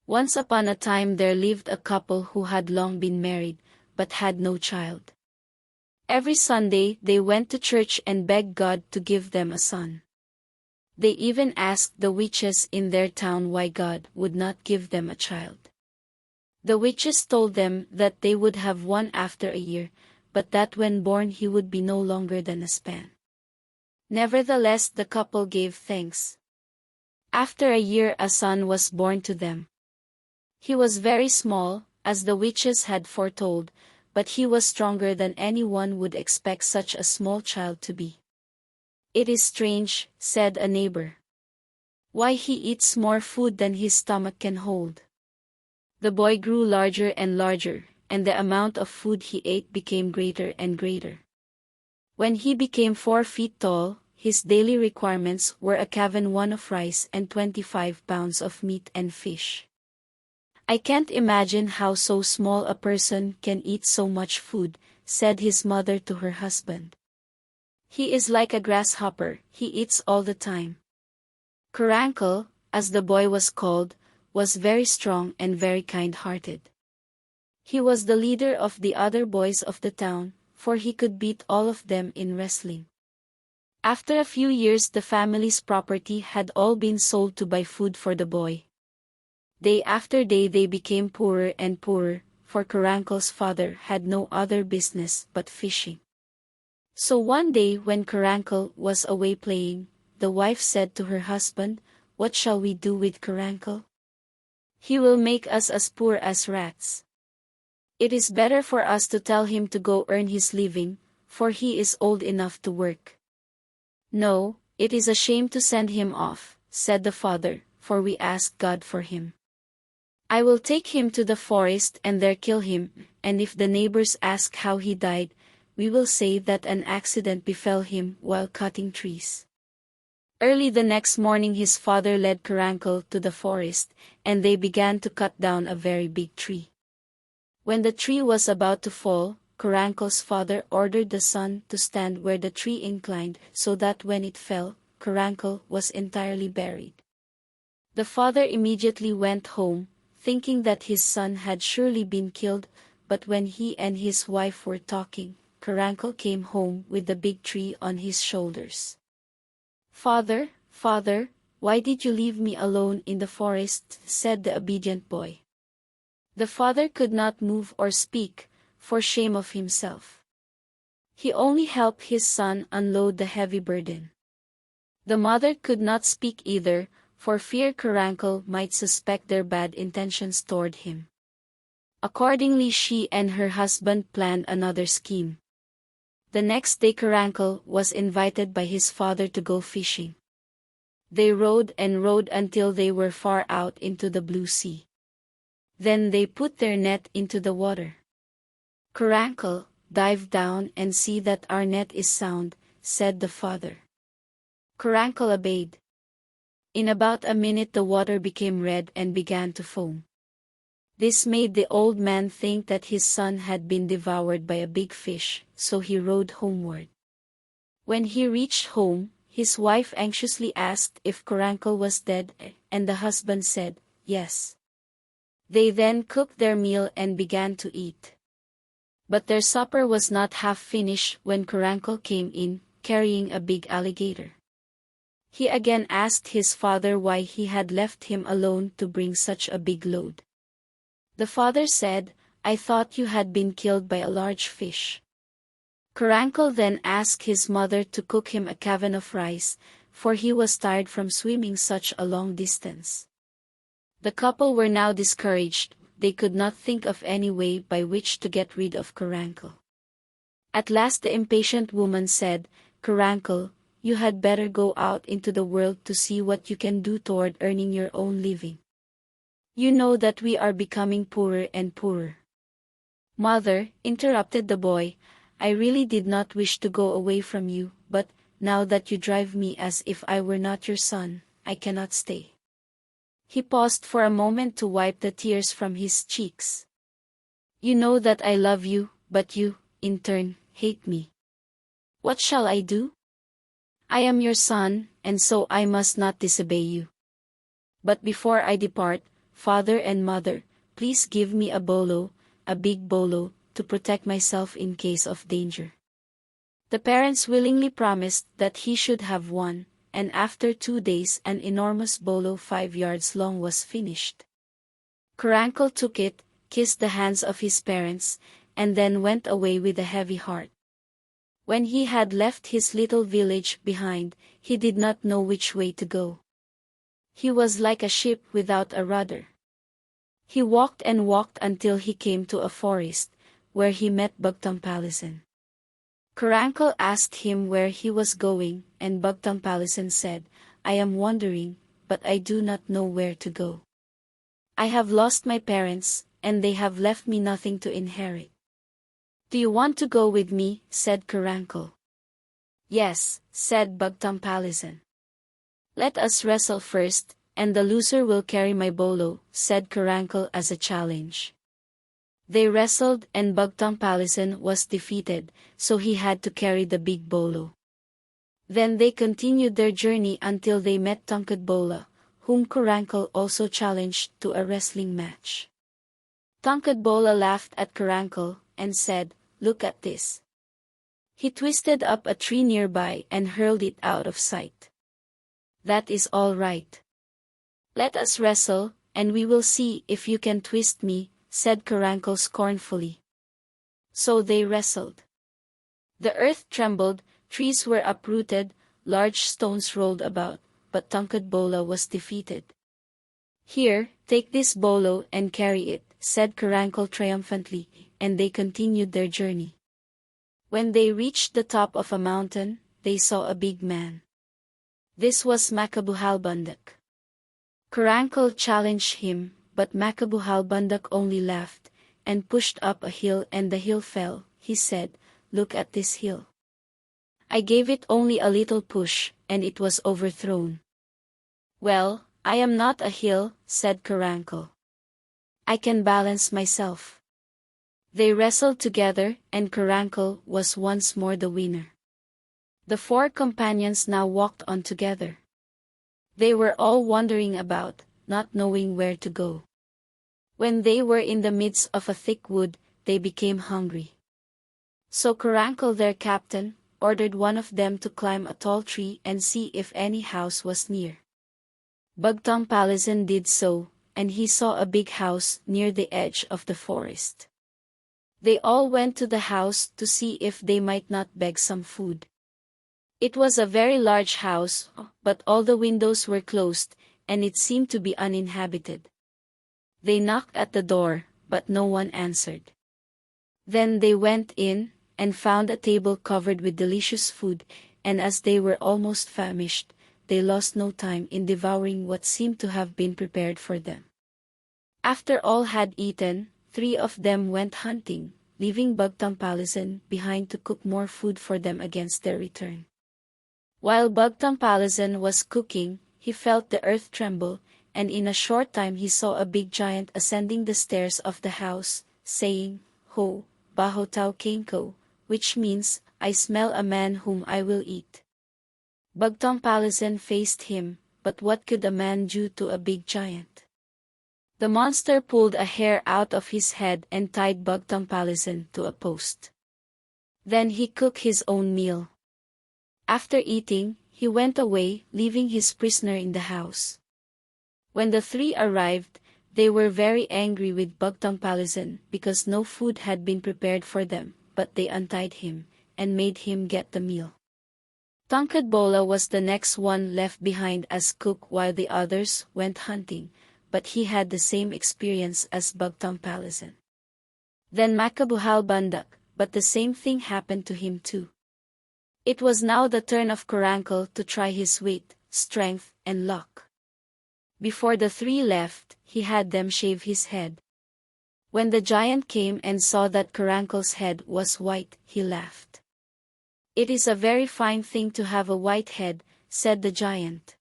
Once upon a time there lived a couple who had long been married, but had no child. Every Sunday they went to church and begged God to give them a son. They even asked the witches in their town why God would not give them a child. The witches told them that they would have one after a year, but that when born he would be no longer than a span. Nevertheless the couple gave thanks. After a year a son was born to them. He was very small, as the witches had foretold, but he was stronger than anyone would expect such a small child to be. "It is strange," said a neighbor. "Why he eats more food than his stomach can hold." The boy grew larger and larger, and the amount of food he ate became greater and greater. When he became 4 feet tall, his daily requirements were a cavan of rice and 25 pounds of meat and fish. "I can't imagine how so small a person can eat so much food," said his mother to her husband. "He is like a grasshopper, he eats all the time." Carancal, as the boy was called, was very strong and very kind-hearted. He was the leader of the other boys of the town, for he could beat all of them in wrestling. After a few years the family's property had all been sold to buy food for the boy. Day after day they became poorer and poorer, for Carancal's father had no other business but fishing. So one day when Carancal was away playing, the wife said to her husband, "What shall we do with Carancal? He will make us as poor as rats. It is better for us to tell him to go earn his living, for he is old enough to work." "No, it is a shame to send him off," said the father, "for we asked God for him. I will take him to the forest and there kill him, and if the neighbors ask how he died, we will say that an accident befell him while cutting trees." Early the next morning his father led Carancal to the forest, and they began to cut down a very big tree. When the tree was about to fall, Carancal's father ordered the sun to stand where the tree inclined, so that when it fell, Carancal was entirely buried. The father immediately went home, thinking that his son had surely been killed, but when he and his wife were talking, Carancal came home with the big tree on his shoulders. "Father, father, why did you leave me alone in the forest?" said the obedient boy. The father could not move or speak, for shame of himself. He only helped his son unload the heavy burden. The mother could not speak either, for fear Carancal might suspect their bad intentions toward him. Accordingly she and her husband planned another scheme. The next day Carancal was invited by his father to go fishing. They rowed and rowed until they were far out into the blue sea. Then they put their net into the water. "Carancal, dive down and see that our net is sound," said the father. Carancal obeyed. In about a minute the water became red and began to foam. This made the old man think that his son had been devoured by a big fish, so he rowed homeward. When he reached home, his wife anxiously asked if Carancal was dead, and the husband said, "Yes." They then cooked their meal and began to eat. But their supper was not half finished when Carancal came in, carrying a big alligator. He again asked his father why he had left him alone to bring such a big load. The father said, "I thought you had been killed by a large fish." Carancal then asked his mother to cook him a cavan of rice, for he was tired from swimming such a long distance. The couple were now discouraged, they could not think of any way by which to get rid of Carancal. At last the impatient woman said, "Carancal, you had better go out into the world to see what you can do toward earning your own living. You know that we are becoming poorer and poorer." "Mother," interrupted the boy, "I really did not wish to go away from you, but, now that you drive me as if I were not your son, I cannot stay." He paused for a moment to wipe the tears from his cheeks. "You know that I love you, but you, in turn, hate me. What shall I do? I am your son, and so I must not disobey you. But before I depart, "Father and Mother, please give me a bolo, a big bolo, to protect myself in case of danger." The parents willingly promised that he should have one, and after 2 days an enormous bolo 5 yards long was finished. Carancal took it, kissed the hands of his parents, and then went away with a heavy heart. When he had left his little village behind, he did not know which way to go. He was like a ship without a rudder. He walked and walked until he came to a forest, where he met Bugtampalisan. Carancal asked him where he was going, and Bugtampalisan said, "I am wandering, but I do not know where to go. I have lost my parents, and they have left me nothing to inherit." "Do you want to go with me?" said Carancal. "Yes," said Bugtampalisan. "Let us wrestle first, and the loser will carry my bolo," said Carancal as a challenge. They wrestled and Bugtampalisan was defeated, so he had to carry the big bolo. Then they continued their journey until they met Tungkadbola, whom Carancal also challenged to a wrestling match. Tungkadbola laughed at Carancal, and said, "Look at this." He twisted up a tree nearby and hurled it out of sight. "That is all right. Let us wrestle, and we will see if you can twist me," said Carancal scornfully. So they wrestled. The earth trembled, trees were uprooted, large stones rolled about, but Tungkadbola was defeated. "Here, take this bolo and carry it," said Carancal triumphantly, and they continued their journey. When they reached the top of a mountain, they saw a big man. This was Makabuhalbandak. Carancal challenged him, but Makabuhalbandak only laughed, and pushed up a hill, and the hill fell. He said, "Look at this hill. I gave it only a little push, and it was overthrown." "Well, I am not a hill," said Carancal. "I can balance myself." They wrestled together, and Carancal was once more the winner. The four companions now walked on together. They were all wandering about, not knowing where to go. When they were in the midst of a thick wood, they became hungry. So Carancal, their captain, ordered one of them to climb a tall tree and see if any house was near. Bugtampalisan did so, and he saw a big house near the edge of the forest. They all went to the house to see if they might not beg some food. It was a very large house, but all the windows were closed, and it seemed to be uninhabited. They knocked at the door, but no one answered. Then they went in, and found a table covered with delicious food, and as they were almost famished, they lost no time in devouring what seemed to have been prepared for them. After all had eaten, 3 of them went hunting, leaving Bugtampalisan behind to cook more food for them against their return. While Bugtampalisan was cooking, he felt the earth tremble, and in a short time he saw a big giant ascending the stairs of the house, saying, "Ho, Bahotao Kenko," which means, "I smell a man whom I will eat." Bugtampalisan faced him, but what could a man do to a big giant? The monster pulled a hair out of his head and tied Bugtampalisan to a post. Then he cooked his own meal. After eating, he went away, leaving his prisoner in the house. When the 3 arrived, they were very angry with Bugtampalisan because no food had been prepared for them, but they untied him, and made him get the meal. Tungkadbola was the next one left behind as cook while the others went hunting, but he had the same experience as Bugtampalisan. Then Makabuhalbandak, but the same thing happened to him too. It was now the turn of Carancal to try his wit, strength, and luck. Before the 3 left, he had them shave his head. When the giant came and saw that Carancal's head was white, he laughed. "It is a very fine thing to have a white head," said the giant.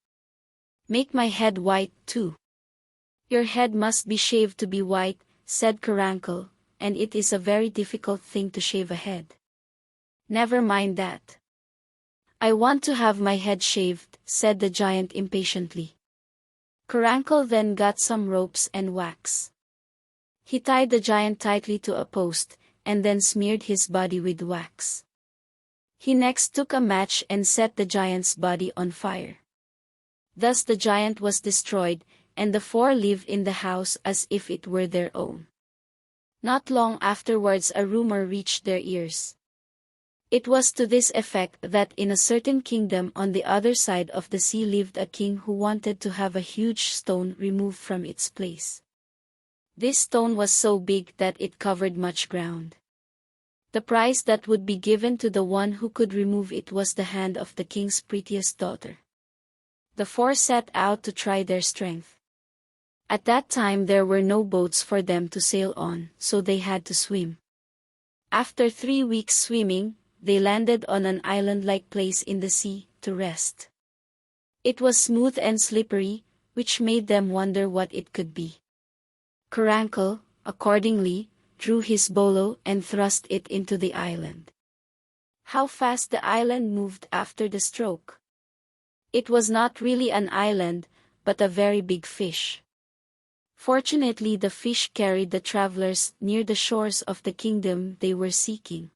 "Make my head white too." "Your head must be shaved to be white," said Carancal, "and it is a very difficult thing to shave a head." "Never mind that. I want to have my head shaved," said the giant impatiently. Carancal then got some ropes and wax. He tied the giant tightly to a post, and then smeared his body with wax. He next took a match and set the giant's body on fire. Thus the giant was destroyed, and the four lived in the house as if it were their own. Not long afterwards a rumor reached their ears. It was to this effect that in a certain kingdom on the other side of the sea lived a king who wanted to have a huge stone removed from its place. This stone was so big that it covered much ground. The prize that would be given to the one who could remove it was the hand of the king's prettiest daughter. The four set out to try their strength. At that time there were no boats for them to sail on, so they had to swim. After 3 weeks swimming, they landed on an island-like place in the sea, to rest. It was smooth and slippery, which made them wonder what it could be. Carancal, accordingly, drew his bolo and thrust it into the island. How fast the island moved after the stroke! It was not really an island, but a very big fish. Fortunately the fish carried the travelers near the shores of the kingdom they were seeking.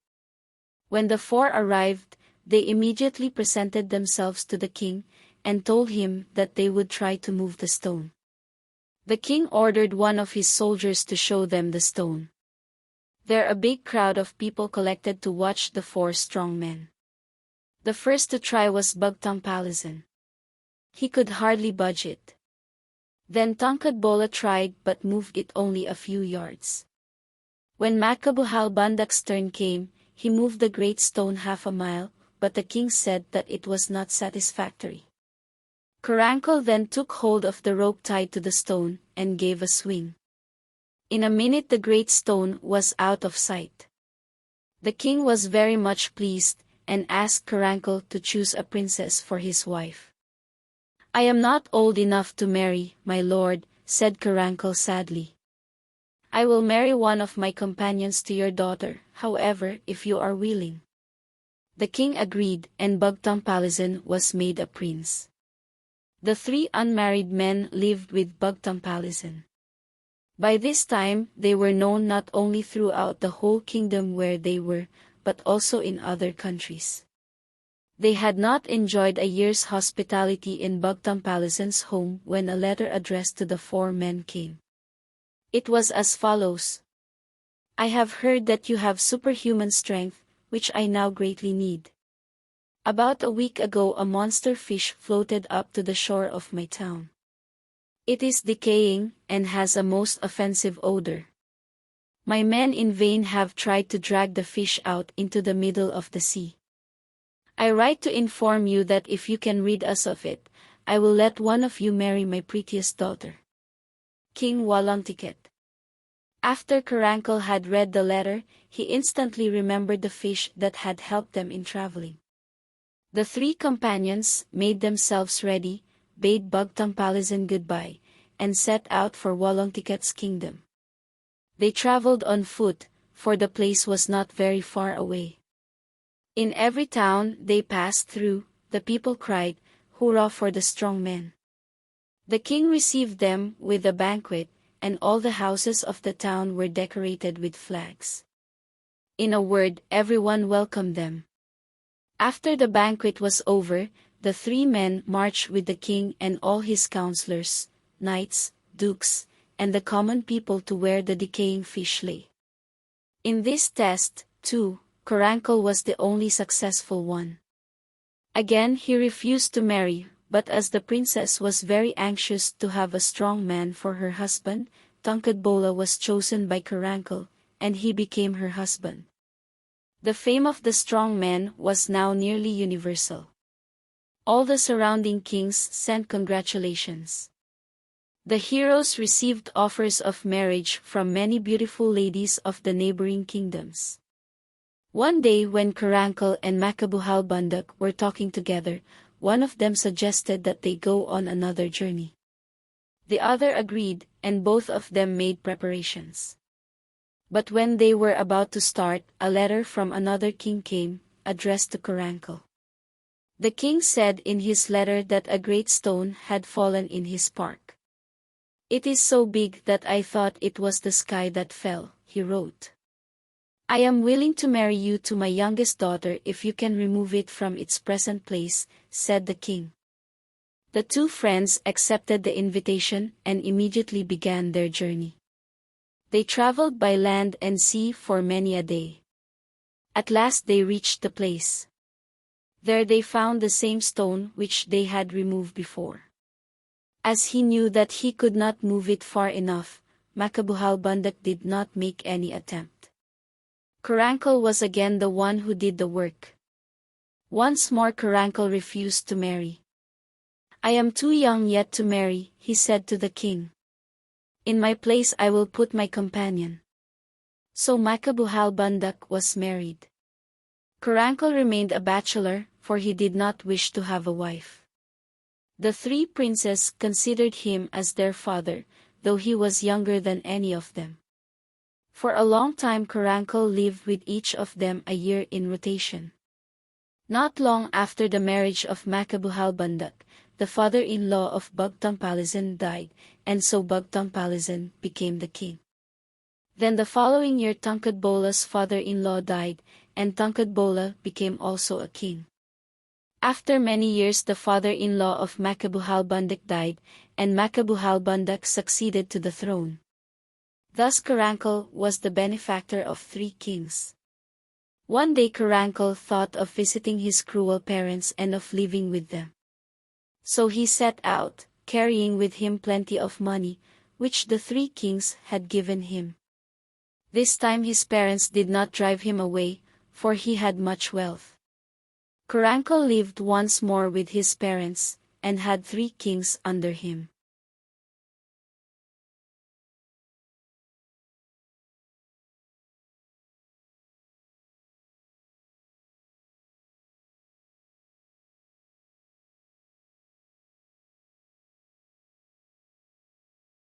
When the four arrived, they immediately presented themselves to the king, and told him that they would try to move the stone. The king ordered one of his soldiers to show them the stone. There a big crowd of people collected to watch the four strong men. The first to try was Bugtampalisan. He could hardly budge it. Then Tangkadbola tried but moved it only a few yards. When Makabuhalbandak's turn came, he moved the great stone half a mile, but the king said that it was not satisfactory. Carancal then took hold of the rope tied to the stone, and gave a swing. In a minute the great stone was out of sight. The king was very much pleased, and asked Carancal to choose a princess for his wife. "I am not old enough to marry, my lord," said Carancal sadly. "I will marry one of my companions to your daughter, however, if you are willing." The king agreed, and Bugtampalisan was made a prince. The 3 unmarried men lived with Bugtampalisan. By this time they were known not only throughout the whole kingdom where they were, but also in other countries. They had not enjoyed a year's hospitality in Bugtampalisan's home when a letter addressed to the 4 men came. It was as follows: "I have heard that you have superhuman strength, which I now greatly need. About a week ago a monster fish floated up to the shore of my town. It is decaying, and has a most offensive odor. My men in vain have tried to drag the fish out into the middle of the sea. I write to inform you that if you can rid us of it, I will let one of you marry my prettiest daughter. King Walontiket." After Carancal had read the letter, he instantly remembered the fish that had helped them in traveling. The 3 companions made themselves ready, bade Bugtampalisan goodbye, and set out for Walontiket's kingdom. They traveled on foot, for the place was not very far away. In every town they passed through, the people cried, "Hurrah for the strong men!" The king received them with a banquet, and all the houses of the town were decorated with flags. In a word, everyone welcomed them. After the banquet was over, the 3 men marched with the king and all his counselors, knights, dukes, and the common people to where the decaying fish lay. In this test, too, Carancal was the only successful one. Again he refused to marry, but as the princess was very anxious to have a strong man for her husband, Tangkadbola was chosen by Carancal, and he became her husband. The fame of the strong man was now nearly universal. All the surrounding kings sent congratulations. The heroes received offers of marriage from many beautiful ladies of the neighboring kingdoms. One day when Carancal and Makabuhalbandak were talking together, one of them suggested that they go on another journey. The other agreed, and both of them made preparations. But when they were about to start, a letter from another king came, addressed to Carancal. The king said in his letter that a great stone had fallen in his park. It is so big that I thought it was the sky that fell, he wrote. I am willing to marry you to my youngest daughter if you can remove it from its present place, said the king. The two friends accepted the invitation and immediately began their journey. They traveled by land and sea for many a day. At last they reached the place. There they found the same stone which they had removed before. As he knew that he could not move it far enough, Makabuhalbandak did not make any attempt. Carancal was again the one who did the work. Once more Carancal refused to marry. I am too young yet to marry, he said to the king. In my place I will put my companion. So Makabuhalbandak was married. Carancal remained a bachelor, for he did not wish to have a wife. The three princes considered him as their father, though he was younger than any of them. For a long time Carancal lived with each of them a year in rotation. Not long after the marriage of Makabuhalbandak, the father-in-law of Bagtampalisan died, and so Bagtampalisan became the king. Then the following year Tangkadbola's father-in-law died, and Tangkadbola became also a king. After many years the father-in-law of Makabuhalbandak died, and Makabuhalbandak succeeded to the throne. Thus Carancal was the benefactor of three kings. One day Carancal thought of visiting his cruel parents and of living with them. So he set out, carrying with him plenty of money, which the three kings had given him. This time his parents did not drive him away, for he had much wealth. Carancal lived once more with his parents, and had three kings under him.